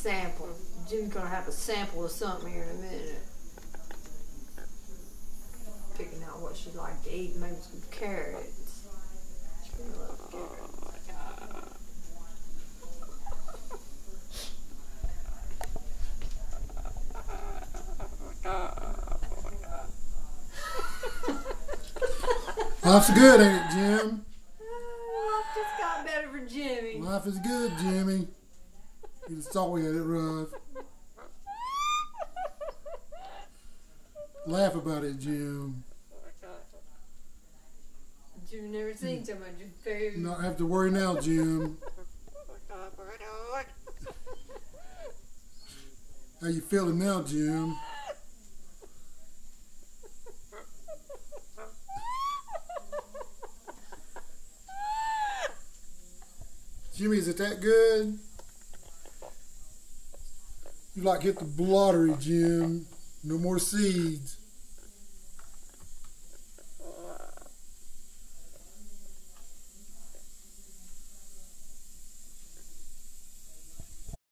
sample. Jimmy's gonna have a sample of something here in a minute. Picking out what she'd like to eat, maybe some carrots. She's gonna love carrots. Life's good, ain't it, Jim? Life just got better for Jimmy. Life is good, Jimmy. You just thought we had it rough. Laugh about it, Jim. Jimmy never seen so much food. You not have to worry now, Jim. How you feeling now, Jim? Jimmy, is it that good? You like hit the lottery, Jim. No more seeds.